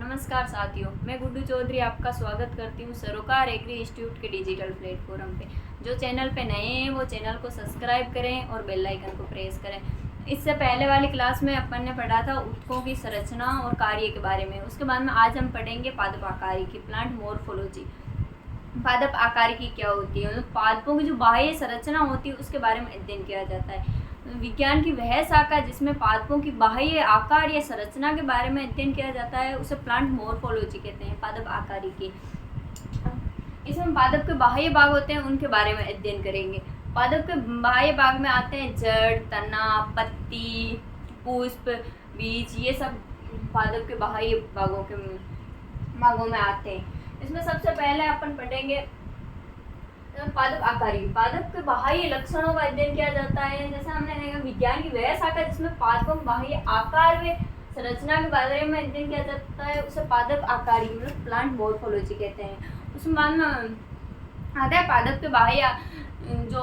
नमस्कार साथियों, मैं गुड्डू चौधरी आपका स्वागत करती हूँ सरोकार एग्री इंस्टीट्यूट के डिजिटल प्लेटफॉर्म पे। जो चैनल पे नए हैं वो चैनल को सब्सक्राइब करें और बेल आइकन को प्रेस करें। इससे पहले वाली क्लास में अपन ने पढ़ा था ऊतकों की संरचना और कार्य के बारे में। उसके बाद में आज हम पढ़ेंगे पादप आकारिकी, प्लांट मॉर्फोलॉजी। पादप आकारिकी क्या होती है, मतलब पादपों की जो बाह्य संरचना होती है उसके बारे में अध्ययन किया जाता है। विज्ञान की वह शाखा जिसमें पादपों की बाह्य आकार या संरचना के बारे में अध्ययन किया जाता है उसे प्लांट मॉर्फोलॉजी कहते हैं, पादप आकारिकी। इसमें पादप के बाह्य भाग होते हैं, उनके बारे में अध्ययन करेंगे। पादप के बाह्य भाग में आते हैं जड़, तना, पत्ती, पुष्प, बीज, ये सब पादप के बाह्य भागों में आते हैं। इसमें सबसे पहले अपन पढ़ेंगे पादप आकारिकी। पादप के बाह्य लक्षणों का अध्ययन किया जाता है। जैसे हमने देखा विज्ञान की वह शाखा जिसमें पादपों के बाह्य आकार व संरचना के बारे में अध्ययन किया जाता है उसे पादप आकारिकी मतलब प्लांट मॉर्फोलॉजी कहते हैं। उसमें बाद में आता है पादप के बाह्य जो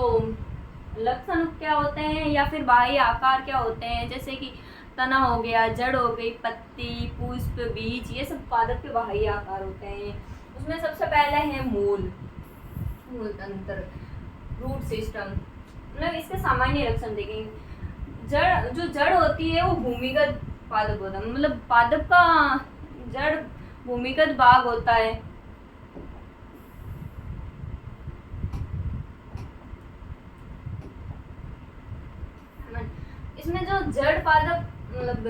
लक्षण क्या होते हैं या फिर बाह्य आकार क्या होते हैं, जैसे कि तना हो गया, जड़ हो गई, पत्ती, पुष्प, बीज, ये सब पादप के बाह्य आकार होते हैं। उसमें सबसे पहले है मूल तंत्र, रूट सिस्टम, मतलब इसके सामान्य लक्षण देखेंगे। जो जड़ होती है वो भूमिगत पादप होता है, मतलब पादप का जड़ भूमिगत भाग होता है। इसमें जो जड़ पादप मतलब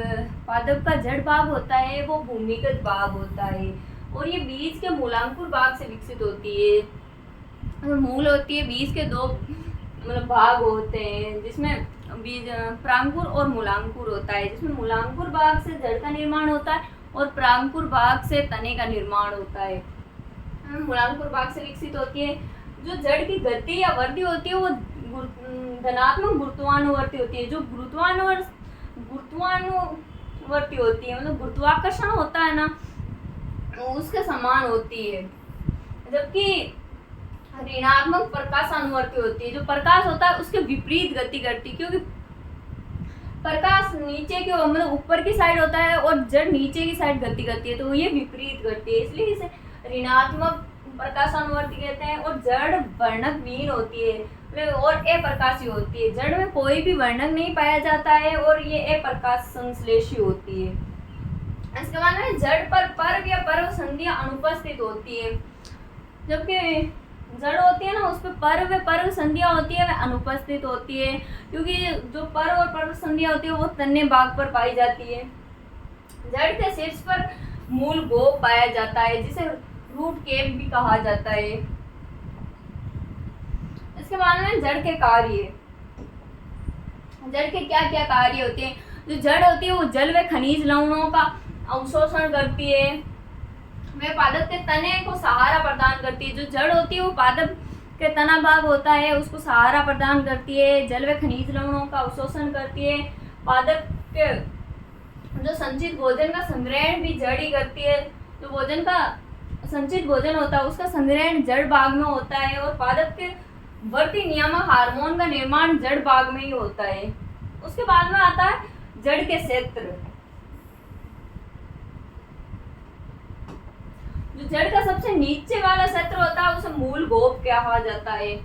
पादप का जड़ भाग होता है वो भूमिगत भाग होता है और ये बीज के मूलांकुर भाग से विकसित होती है। मूल होती है, बीज के दो मतलब भाग होते हैं जिसमें बीज प्रांकुर और मूलांकुर होता है, जिसमें मूलांकुर भाग से जड़ का निर्माण होता है और प्रांकुर भाग से तने का निर्माण होता है। मूलांकुर भाग से विकसित होती है। जो जड़ की गति या वृद्धि होती है वो धनात्मक गुरुत्वानुवर्ती होती है। जो गुरुत्वानुवर्ती होती है मतलब गुरुत्वाकर्षण होता है ना, उसके समान होती है। जबकि ऋणात्मक प्रकाशानुवर्ती होती है। जो प्रकाश होता है उसके विपरीत गति करती है, क्योंकि प्रकाश नीचे के मतलब ऊपर की साइड होता है और जड़ नीचे की साइड गति करती है, तो ये विपरीत करती है, इसलिए इसे ऋणात्मक प्रकाशानुवर्ती कहते हैं। और जड़ वर्णक विहीन होती है और अप्रकाशीय होती है। जड़ में कोई भी वर्णक नहीं पाया जाता है और ये अप्रकाश संश्लेषी होती है। इसके बाद में जड़ पर पर्व या पर्व संधियां अनुपस्थित होती है। जबकि जड़ होती है ना उस पर पर्व संधियां होती है वह अनुपस्थित होती है, क्योंकि जो पर्व और पर्व संधियां होती है वो तन्ने भाग पर पाई जाती है। जड़ के शीर्ष पर मूल गोप पाया जाता है जिसे रूट केप भी कहा जाता है। इसके बाद में जड़ के कार्य, जड़ के क्या क्या कार्य होते हैं। जो जड़ होती है वो जल व खनिज लवणों का अवशोषण करती है, वह पादप के तने को सहारा प्रदान करती है। जो जड़ होती है वो पादप के तना भाग होता है उसको सहारा प्रदान करती है, जल व खनिज लवणों का अवशोषण करती है। पादप के जो संचित भोजन का संग्रहण भी जड़ ही करती है। जो भोजन का संचित भोजन होता है उसका संग्रहण जड़ भाग में होता है और पादप के बढ़ती नियामक हार्मोन का निर्माण जड़ भाग में ही होता है। उसके बाद में आता है जड़ के क्षेत्र। जो जड़ का सबसे नीचे वाला क्षेत्र होता है उसे मूल गोप कहा जाता है।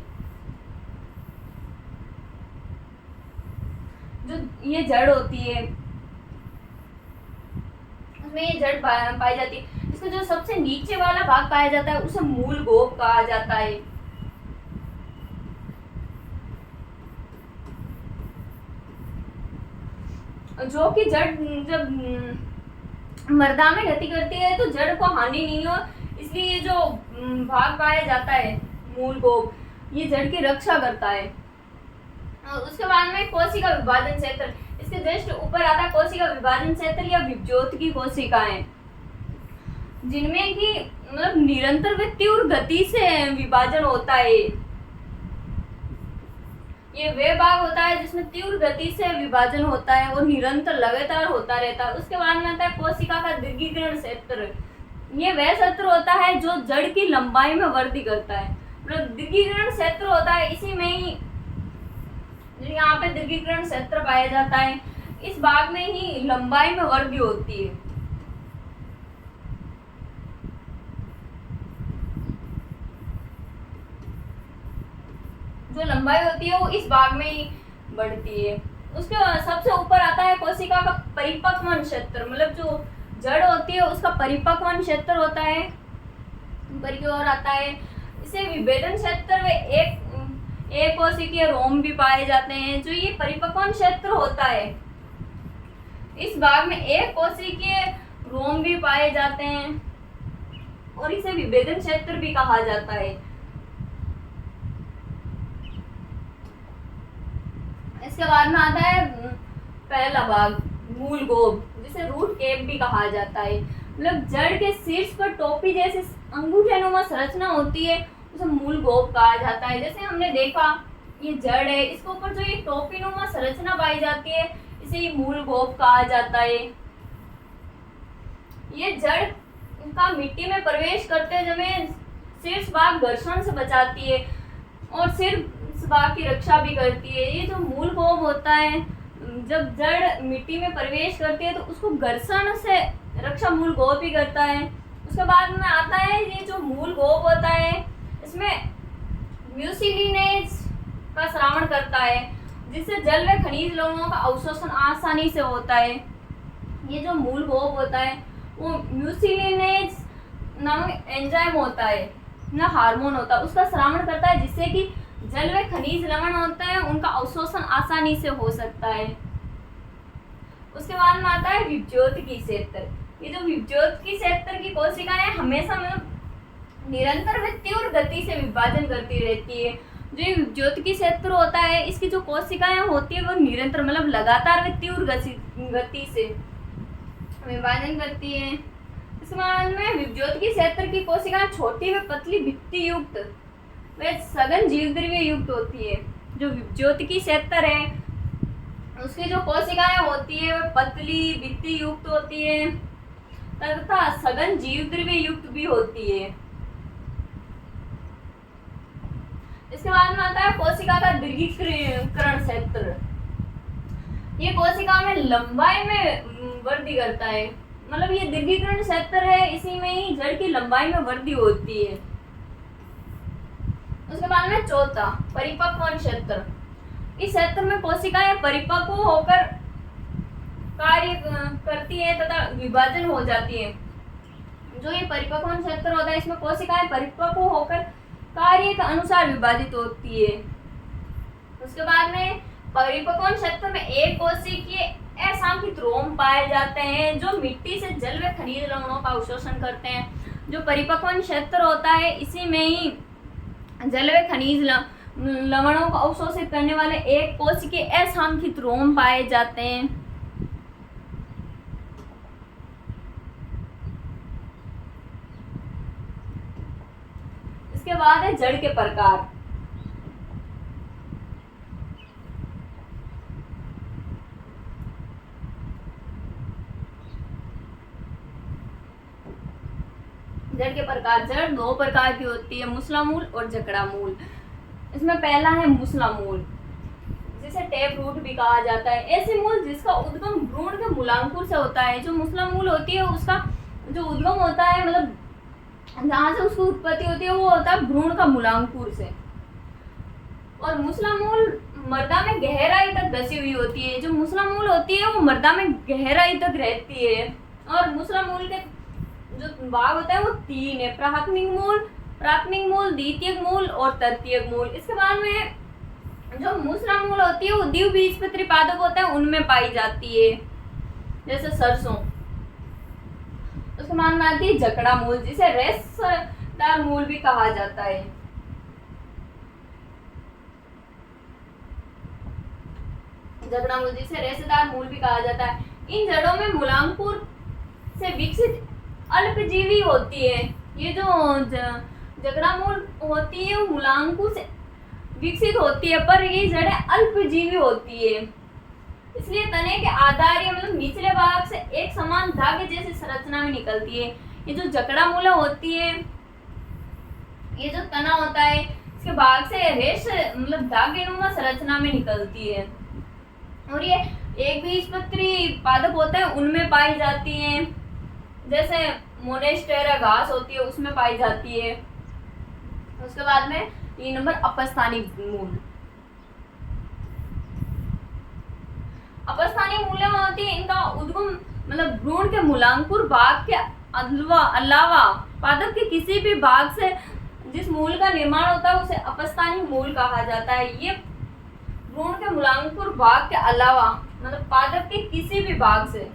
जो ये जड़ होती है उसमें ये जड़ पाई जाती है। इसका जो सबसे नीचे वाला भाग पाया जाता है उसे मूल गोप कहा जाता है। जो कि जड़ जब मर्दा में गति करती है तो जड़ को हानि नहीं हो, इसलिए ये जो भाग पाया जाता है मूल गोप ये जड़ की रक्षा करता है। उसके बाद में कोशिका विभाजन क्षेत्र, इसके जस्ट ऊपर आता है कोशिका विभाजन क्षेत्र या विभज्योत की कोशिकाएं, जिनमें कि मतलब निरंतर व तीव्र गति से विभाजन होता है। ये वह भाग होता है जिसमें तीव्र गति से विभाजन होता है और निरंतर लगातार होता रहता है। उसके बाद में आता है कोशिका का दीर्घीकरण क्षेत्र। ये वह क्षेत्र होता है जो जड़ की लंबाई में वृद्धि करता है, मतलब दीर्घीकरण क्षेत्र होता है। इसी में ही यहाँ पे दीर्घीकरण क्षेत्र पाया जाता है। इस भाग में ही लंबाई में वृद्धि होती है। जो लंबाई होती है वो इस भाग में ही बढ़ती है। उसके सबसे ऊपर आता है कोशिका का परिपक्वन क्षेत्र, मतलब जो जड़ होती है उसका परिपक्वन क्षेत्र होता है, ऊपर की ओर आता है। इसे विभेदन क्षेत्र में एक कोशिकीय रोम भी पाए जाते हैं। जो ये परिपक्वन क्षेत्र होता है इस भाग में एक कोशिकीय रोम भी पाए जाते हैं और इसे विभेदन क्षेत्र भी कहा जाता है। इसके बाद में आता है पहला भाग मूल गोब, जिसे रूट केप भी कहा जाता है। मतलब जड़ के शीर्ष पर टोपी जैसी अंगूठेनुमा संरचना होती है, उसे मूल गोब कहा जाता है। जैसे हमने देखा ये जड़ है, इसके ऊपर जो ये टोपी नुमा संरचना पाई जाती है इसे ये मूल गोब कहा जाता है। ये जड़ का मिट्टी में प्रवेश करते समय शीर्ष भाग घर्षण से बचाती है और शीर्ष भाग की रक्षा भी करती है। ये जो मूल गोब होता है, जब जड़ मिट्टी में प्रवेश करती है तो उसको घर्षण से रक्षा मूल गोब ही करता है। उसके बाद में आता है ये जो मूल गोब होता है इसमें म्यूसिलिनेज का स्रावण करता है, जिससे जल व खनिज लवणों का अवशोषण आसानी से होता है। ये जो मूल गोब होता है वो म्यूसिलिनेज नामक एंजाइम होता है ना, हार्मोन होता है, उसका स्रावण करता है, जिससे कि जल व खनिज लवण होता है उनका अवशोषण आसानी से हो सकता है। उसके बाद में आता है विभज्योतिकी क्षेत्र। ये जो विभज्योतिकी क्षेत्र की कोशिकाएं हमेशा मतलब निरंतर व तीव्र गति से विभाजन करती रहती है। जो ये विभज्योतिकी क्षेत्र होता है इसकी जो कोशिकाएं होती है वो निरंतर मतलब लगातार व तीव्र गति से विभाजन करती है। इसके बाद में विभज्योतिकी क्षेत्र की कोशिकाएं छोटी व पतली भित्ति युक्त व सघन जीवद्रव्य युक्त होती है। जो विभज्योतिकी क्षेत्र है उसकी जो कोशिकाएं होती है वह पतली भित्ति युक्त होती है तथा सघन जीवद्रव्य युक्त भी होती है। इसके बाद में आता है कोशिका का दीर्घीकरण क्षेत्र। ये कोशिका में लंबाई में वृद्धि करता है, मतलब ये दीर्घीकरण क्षेत्र है, इसी में ही जड़ की लंबाई में वृद्धि होती है। उसके बाद में चौथा परिपक्वन क्षेत्र। इस क्षेत्र में कोशिकाएं परिपक्व होकर कार्य करती है तथा विभाजन हो जाती है। जो ये परिपक्वन क्षेत्र होता है इसमें कोशिकाएं परिपक्व होकर कार्य के अनुसार विभाजित होती है। उसके बाद में परिपक्वन क्षेत्र में एक कोशिकीय असांख्यिक रोम पाए जाते हैं जो मिट्टी से जल व खनिज लवणों का अवशोषण करते हैं। जो परिपक्वन क्षेत्र होता है इसी में ही जल व खनिज लवणों को अवशोषित करने वाले एक कोशिकीय असांख्यिक रोम पाए जाते हैं। इसके बाद है जड़ के प्रकार। जड़ के प्रकार, जड़ दो प्रकार की होती है, मूसला मूल और जकड़ा मूल। इसमें पहला है मूसला मूल, जिसे टैप रूट भी कहा जाता है। ऐसे मूल जिसका उद्गम भ्रूण के मूलांकुर से होता है। जो मूसला मूल होती है उसका जो उद्गम होता है, मतलब जहाँ से उसकी उत्पत्ति होती है वो होता है भ्रूण का मूलांकुर से। और मूसला मूल मृदा में गहराई तक धसी हुई होती है। जो मूसला मूल होती है वो मृदा में गहराई तक रहती है। और मूसला मूल के जो भाग होता है वो तीन है, प्राथमिक मूल, द्वितीयक मूल और तृतीयक मूल। इसके बाद में जो मूसला मूल होती है वो द्विबीजपत्री पादप होता है उनमें पाई जाती है, जैसे सरसों। उसके बाद में आती है जकड़ा मूल, जिसे रेशेदार मूल भी कहा जाता है। जकड़ा मूल जिसे रेशेदार मूल भी कहा जाता है। इन जड़ों में मूलांकुर से विकसित अल्पजीवी होती है। ये जो जकड़ा मूल होती है वो मूलांकुर से विकसित होती है, पर ये जड़ें अल्पजीवी होती है, इसलिए तने के आधार या मतलब निचले भाग से एक समान धागे जैसी संरचना में निकलती है। ये जो जकड़ा मूला होती है, ये जो तना होता है इसके भाग से रेश मतलब धागेनुमा संरचना में निकलती है। और ये एक बीजपत्री पादप होते हैं उनमें पाई जाती है, जैसे मोनेस्टेरा घास होती है उसमें पाई जाती है। उसके बाद में 3 नंबर अपस्थानिक मूल। अपस्थानीय मूल्य होती है इनका उद्गम मतलब भ्रूण के मूलांकुर भाग के अलावा पादप के किसी भी भाग से जिस मूल का निर्माण होता है उसे अपस्थानीय मूल कहा जाता है। ये भ्रूण के मूलांकुर भाग के अलावा मतलब पादप के किसी भी भाग से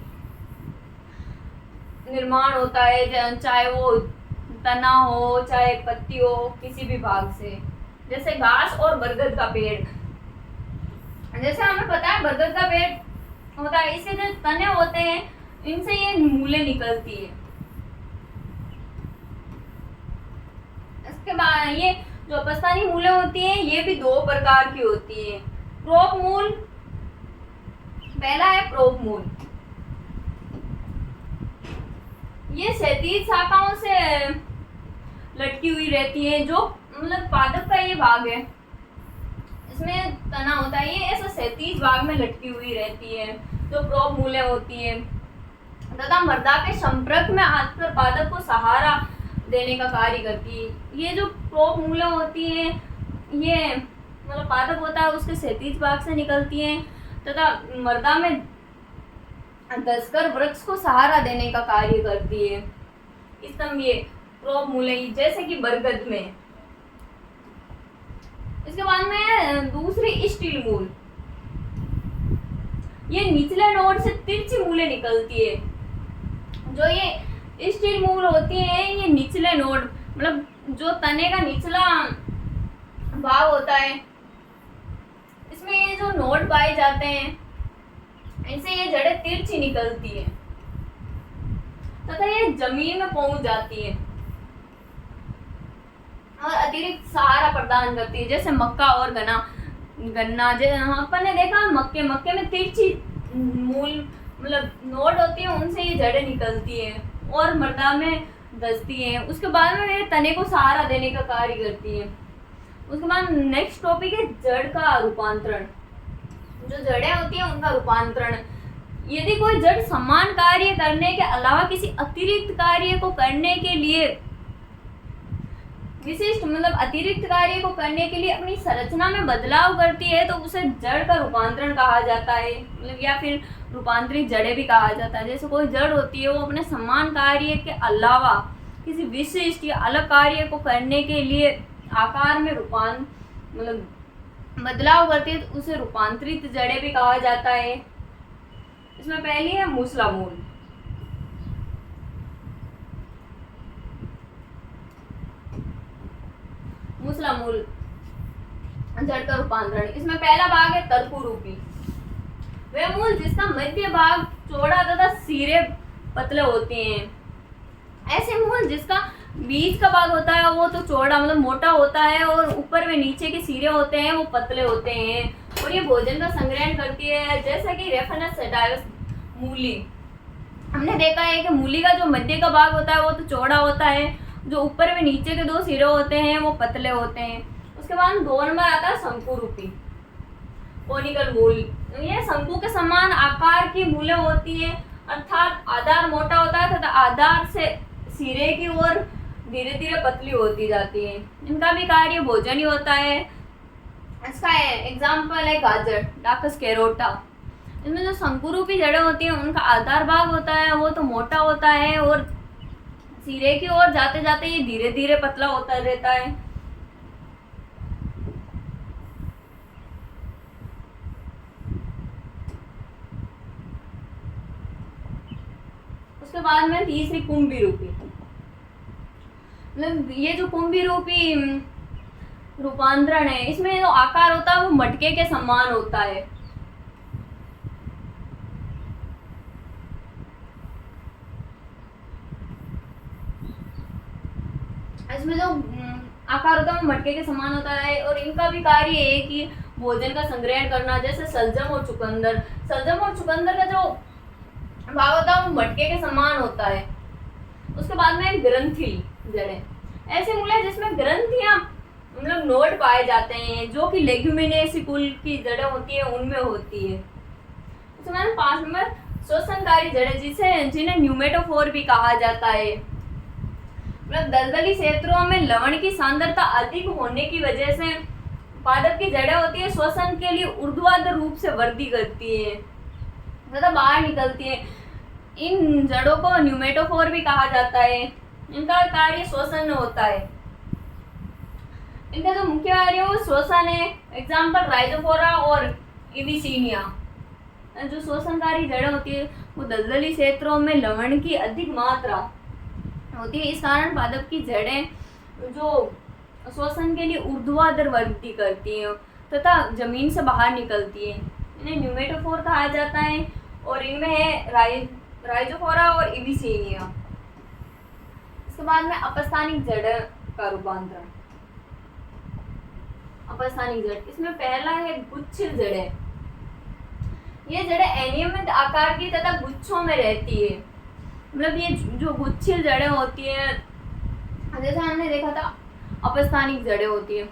निर्माण होता है, चाहे वो तना हो चाहे पत्ती हो, किसी भी भाग से। जैसे घास और बरगद का पेड़, जैसे हमें पता है बरगद का पेड़ होता है, इसके जो तने होते हैं इनसे ये मूलें निकलती है। इसके बाद ये जो अपस्थानीय मूलें होती हैं ये भी दो प्रकार की होती है। प्रोप मूल, पहला है प्रोप मूल, ये क्षैतिज शाखाओं से लटकी हुई रहती है, जो मतलब पादप का ये भाग है, इसमें तना होता है, ये ऐसा क्षैतिज भाग में लटकी हुई रहती है जो प्रोप मूलें होती है, तथा मृदा के संपर्क में आकर पादप को सहारा देने का कार्य करती है। ये जो प्रोप मूलें होती हैं ये मतलब पादप होता है उसके क्षैतिज भाग से निकलती हैं तथा मृदा में धंसकर वृक्ष को सहारा देने का कार्य करती है। स्तंभीय प्रोप मूलें जैसे कि बरगद में। इसके बाद में दूसरी स्टील मूल, ये निचले नोड से तिरछी मूलें निकलती है। जो ये स्टील मूल होती है ये निचले नोड मतलब जो तने का निचला भाग होता है इसमें ये जो नोड पाए जाते हैं इनसे ये जड़ें तिरछी निकलती है तथा ये जमीन में पहुंच जाती है और अतिरिक्त सहारा प्रदान करती है। जैसे मक्का और गन्ना अपन ने देखा मक्के में तिरछी मूल मतलब नोड होती है, उनसे ये जड़ें निकलती है और मृदा में धंसती है। उसके बाद में ये तने को सहारा देने का कार्य करती है। उसके बाद नेक्स्ट टॉपिक है जड़ का रूपांतरण। जो जड़ें होती हैं उनका रूपांतरण, यदि कोई जड़ समान कार्य करने के अलावा किसी अतिरिक्त कार्य को करने के लिए विशिष्ट मतलब अतिरिक्त कार्य को करने के लिए अपनी संरचना में बदलाव करती है तो उसे जड़ का रूपांतरण कहा जाता है, मतलब या फिर रूपांतरित जड़ें भी कहा जाता है। जैसे कोई जड़ होती है वो अपने समान कार्य के अलावा किसी विशिष्ट या अलग कार्य को करने के लिए आकार में मतलब बदलाव करती है तो उसे रूपांतरित जड़ें भी कहा जाता है। इसमें पहली है मूसला मूल। मूसला मूल जड़ का रूपांतरण, इसमें पहला भाग है तर्कुरूपी। वह मूल जिसका मध्य भाग चौड़ा तथा सिरे पतले होते हैं। ऐसे मूल जिसका बीज का भाग होता है वो तो चौड़ा मतलब मोटा होता है और ऊपर में नीचे के सिरे होते हैं वो पतले होते हैं और ये भोजन का संग्रहण करती है। जैसा कि रेफेनस सेटाइवस मूली, हमने देखा है कि मूली का जो मध्य का भाग होता है वो तो चौड़ा होता है, जो ऊपर में नीचे के दो सिरे होते हैं वो पतले होते हैं। उसके बाद 2 नंबर आता है शंकुरूपी कोनिकल मूल। ये शंकु के समान आकार की मूलें होती है, अर्थात आधार मोटा होता है तथा आधार से सिरे की ओर धीरे धीरे पतली होती जाती है। इनका भी कार्य भोजन ही होता है। इसका एग्जाम्पल है गाजर, डाकस कैरोटा। इसमें जो शंकुरूपी जड़ें होती हैं उनका आधार भाग होता है वो तो मोटा होता है और सिरे की ओर जाते जाते ये धीरे धीरे पतला होता रहता है। उसके बाद में तीसरी कुंभी रूपी, मतलब ये जो कुंभी रूपी रूपांतरण है इसमें जो आकार होता है वो मटके के समान होता है। इसमें जो आकार होता है वो मटके के समान होता है और इनका भी कार्य है कि भोजन का संग्रहण करना। जैसे सलजम और चुकंदर, का जो भाग होता है वो मटके के समान होता है। उसके बाद में ग्रंथि जड़ें, ऐसे मूल है जिसमें ग्रंथियां मतलब नोड पाए जाते हैं जो कि लेग्यूमिनेसी कुल की जड़ें होती है उनमें होती है। उसके बाद 5 नंबर श्वसनकारी जड़ें जिन्हें न्यूमेटोफोर भी कहा जाता है। मतलब दलदली क्षेत्रों में लवण की सांद्रता अधिक होने की वजह से पादप की जड़ें होती है श्वसन के लिए ऊर्ध्वाधर रूप से वृद्धि करती है। तथा बाहर निकलती है। इन जड़ों को न्यूमेटोफोर भी कहा जाता है। इनका कार्य श्वसन में होता है। इनका जो मुख्य कार्य है वो श्वसन है। एग्जाम्पल राइजोफोरा और इविसीनिया। जो श्वसनकारी जड़ें होती है वो दलदली क्षेत्रों में लवण की अधिक मात्रा होती है। इस कारण पादप की जड़ें जो श्वसन के लिए ऊर्ध्वाधर वृद्धि करती हैं तथा जमीन से बाहर निकलती है। इन्हें न्यूमेटोफोर कहा जाता है और इनमें है राइजोफोरा और इविसीनिया। इसके बाद में अपस्थानिक जड़ का रूपांतरण। अपस्थानिक जड़, इसमें पहला है गुच्छिल जड़ें। ये जड़ें अनियमित आकार की तथा गुच्छों में रहती है। मतलब ये जो गुच्छिल जड़ें होती है, जैसे हमने देखा था अपस्थानिक जड़ें होती है,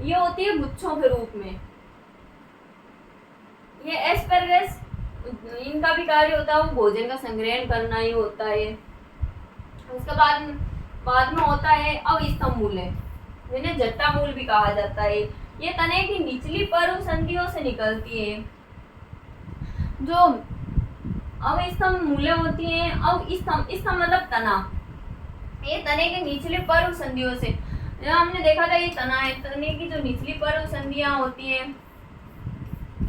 ये होती है गुच्छों के रूप में। ये एस्परगस, इनका भी कार्य होता है वो भोजन का संग्रहण करना ही होता है। उसके बाद में होता है अविस्तंभ मूल्य, जिन्हें जट्टा मूल भी कहा जाता है। ये तने की निचली पर्व संधियों से निकलती है। जो अविस्तंभ मूल्य होती है, अविस्तंभ मतलब तना, ये तने के निचले पर्व संधियों से, जब हमने देखा था ये तना है, तने की जो निचली पर्व संधियां होती है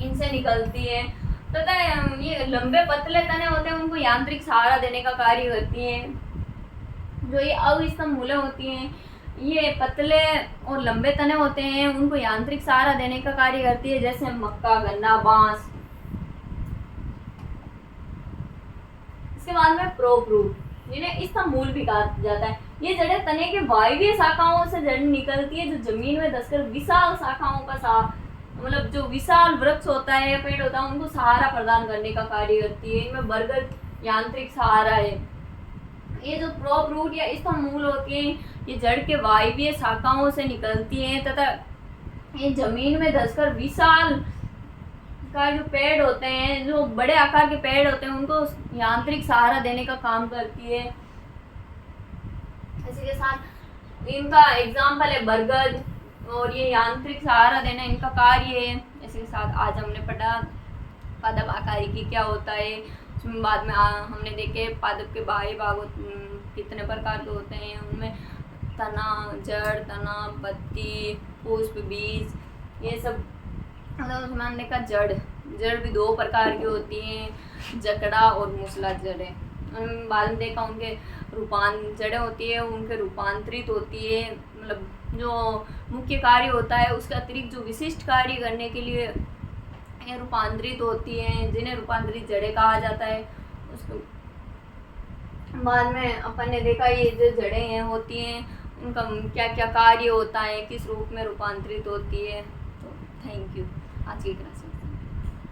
इनसे निकलती है तथा ये लंबे पतले तने होते हैं उनको यांत्रिक सहारा देने का कार्य करती हैं। जो ये अविस्तंभ मूल्य होती हैं ये पतले और लंबे तने होते हैं, उनको यांत्रिक सहारा देने का कार्य करती है, जैसे मक्का, गन्ना, बांस। इसके बाद में प्रोप रूट, जिन्हें स्तंभ मूल भी कहा जाता है। ये जड़ें तने के वायवीय शाखाओं से जड़ निकलती है, जो जमीन में धंसकर विशाल शाखाओं का मतलब जो विशाल वृक्ष होता है, पेड़ होता है, उनको सहारा प्रदान करने का कार्य करती है। इनमें बरगद यांत्रिक सहारा है। ये जो प्रोप रूट या स्तंभ मूल होती है ये जड़ के वायवीय शाखाओं से निकलती हैं तथा ये जमीन में धंसकर विशाल का जो पेड़ होते हैं, जो बड़े आकार के पेड़ होते हैं, उनको यांत्रिक सहारा देने का काम करती है। इसी के साथ इनका एग्जाम्पल है बरगद, और ये यांत्रिक सहारा देना इनका कार्य है। इसी के साथ आज हमने पढ़ा पादप आकारिकी क्या होता है। उसमें बाद में हमने देखे पादप के बाह्य भाग कितने प्रकार के होते हैं, उनमें तना, जड़, तना, पत्ती, पुष्प, बीज, ये सब। उसमें हमने कहा जड़ भी 2 प्रकार की होती हैं, जकड़ा और मूसला जड़ें। बाद में देखा उनके जड़ें होती है उनके रूपांतरित होती है, मतलब जो मुख्य कार्य होता है उसके अतिरिक्त जो विशिष्ट कार्य करने के लिए रूपांतरित होती हैं, जिन्हें रूपांतरित जड़ें कहा जाता है। उसको बाद में अपन ने देखा ये जो जड़ें हैं होती हैं उनका क्या क्या कार्य होता है, किस रूप में रूपांतरित होती है। तो थैंक यू आज की क्लास में।